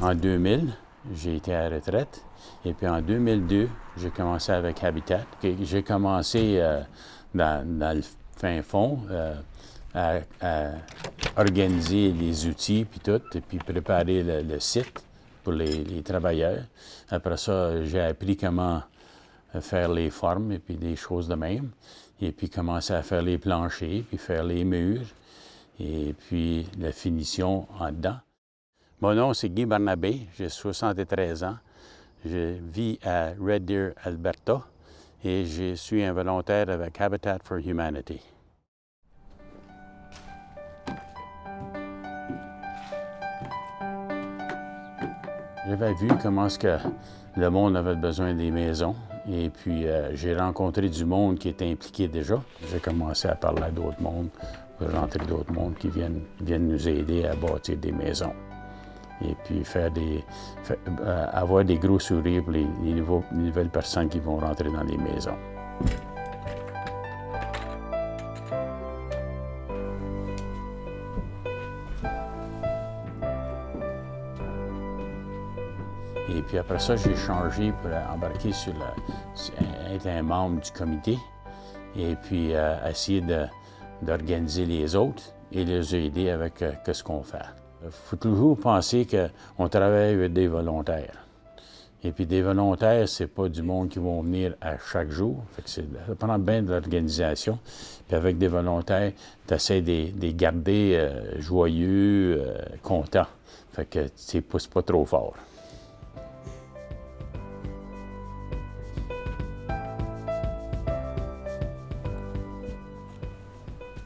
En 2000, j'ai été à la retraite. Et puis en 2002, j'ai commencé avec Habitat. J'ai commencé dans le fin fond à organiser les outils puis tout, et puis préparer le site pour les travailleurs. Après ça, j'ai appris comment faire les formes et puis des choses de même. Et puis commencer à faire les planchers, puis faire les murs, et puis la finition en dedans. Mon nom, c'est Guy Barnabé, j'ai 73 ans. Je vis à Red Deer, Alberta, et je suis un volontaire avec Habitat for Humanity. J'avais vu comment est-ce que le monde avait besoin des maisons, et puis j'ai rencontré du monde qui était impliqué déjà. J'ai commencé à parler à d'autres mondes, rentrer d'autres mondes qui viennent nous aider à bâtir des maisons. Et puis avoir des gros sourires pour les nouvelles personnes qui vont rentrer dans les maisons. Et puis après ça, j'ai changé pour embarquer être un membre du comité et puis essayer d'organiser les autres et les aider avec ce qu'on fait. Il faut toujours penser qu'on travaille avec des volontaires. Et puis des volontaires, c'est pas du monde qui vont venir à chaque jour. Fait que ça prend bien de l'organisation. Puis avec des volontaires, tu essaies de les garder joyeux, contents. Fait que tu ne pousses pas trop fort.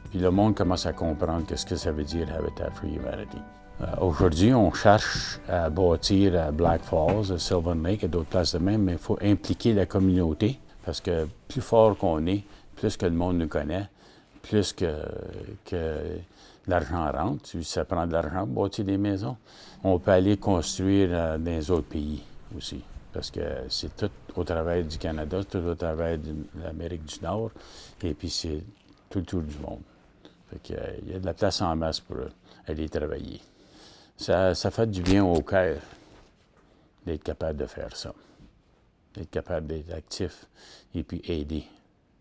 Puis le monde commence à comprendre ce que ça veut dire Habitat for Humanity. Aujourd'hui, on cherche à bâtir à Black Falls, à Sylvan Lake, à d'autres places de même, mais il faut impliquer la communauté parce que plus fort qu'on est, plus que le monde nous connaît, plus que l'argent rentre. Ça prend de l'argent pour bâtir des maisons. On peut aller construire dans les autres pays aussi parce que c'est tout au travers du Canada, tout au travers de l'Amérique du Nord, et puis c'est tout le tour du monde. Fait qu'il y a de la place en masse pour aller travailler. Ça fait du bien au cœur d'être capable de faire ça, d'être capable d'être actif et puis aider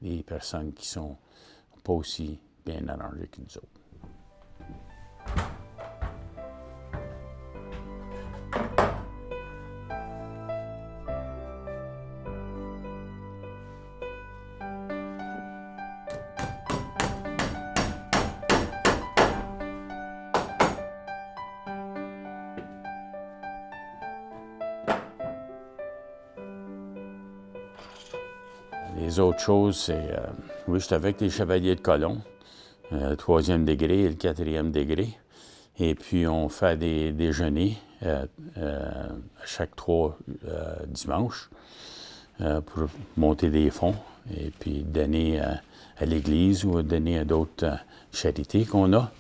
les personnes qui sont pas aussi bien arrangées que nous autres. Les autres choses, c'est... oui, j'étais avec les Chevaliers de Colomb, le 3e degré et le 4e degré. Et puis, on fait des déjeuners chaque 3 dimanches pour monter des fonds et puis donner à l'Église ou donner à d'autres charités qu'on a.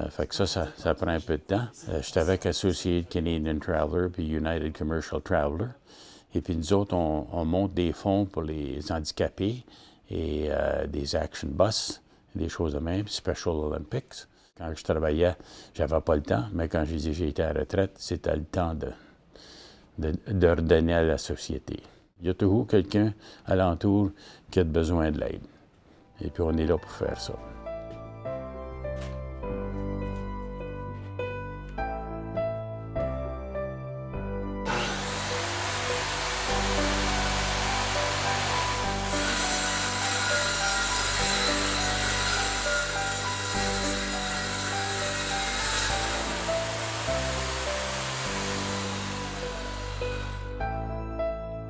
Fait que ça prend un peu de temps. J'étais avec Associated Canadian Traveller puis United Commercial Traveller. Et puis nous autres, on monte des fonds pour les handicapés et des action bus, des choses de même, Special Olympics. Quand je travaillais, j'avais pas le temps, mais quand j'ai été à la retraite, c'était le temps de redonner à la société. Il y a toujours quelqu'un alentour qui a besoin de l'aide. Et puis on est là pour faire ça.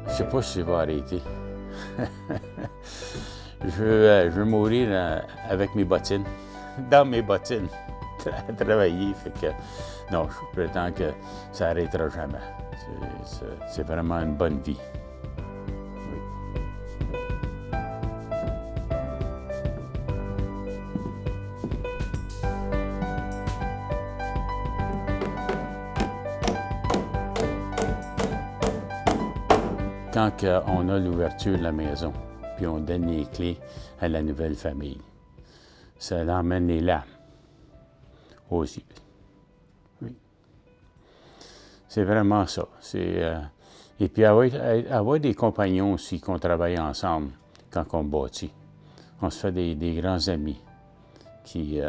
Je sais pas si je vais arrêter. je veux mourir avec mes bottines, dans mes bottines, travailler. Fait que, non, je prétends que ça n'arrêtera jamais. C'est vraiment une bonne vie. Quand on a l'ouverture de la maison, puis on donne les clés à la nouvelle famille, ça l'emmène les larmes aussi. Oui. C'est vraiment ça. Et puis avoir des compagnons aussi, qu'on travaille ensemble quand on bâtit. On se fait des grands amis, des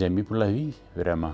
amis pour la vie, vraiment.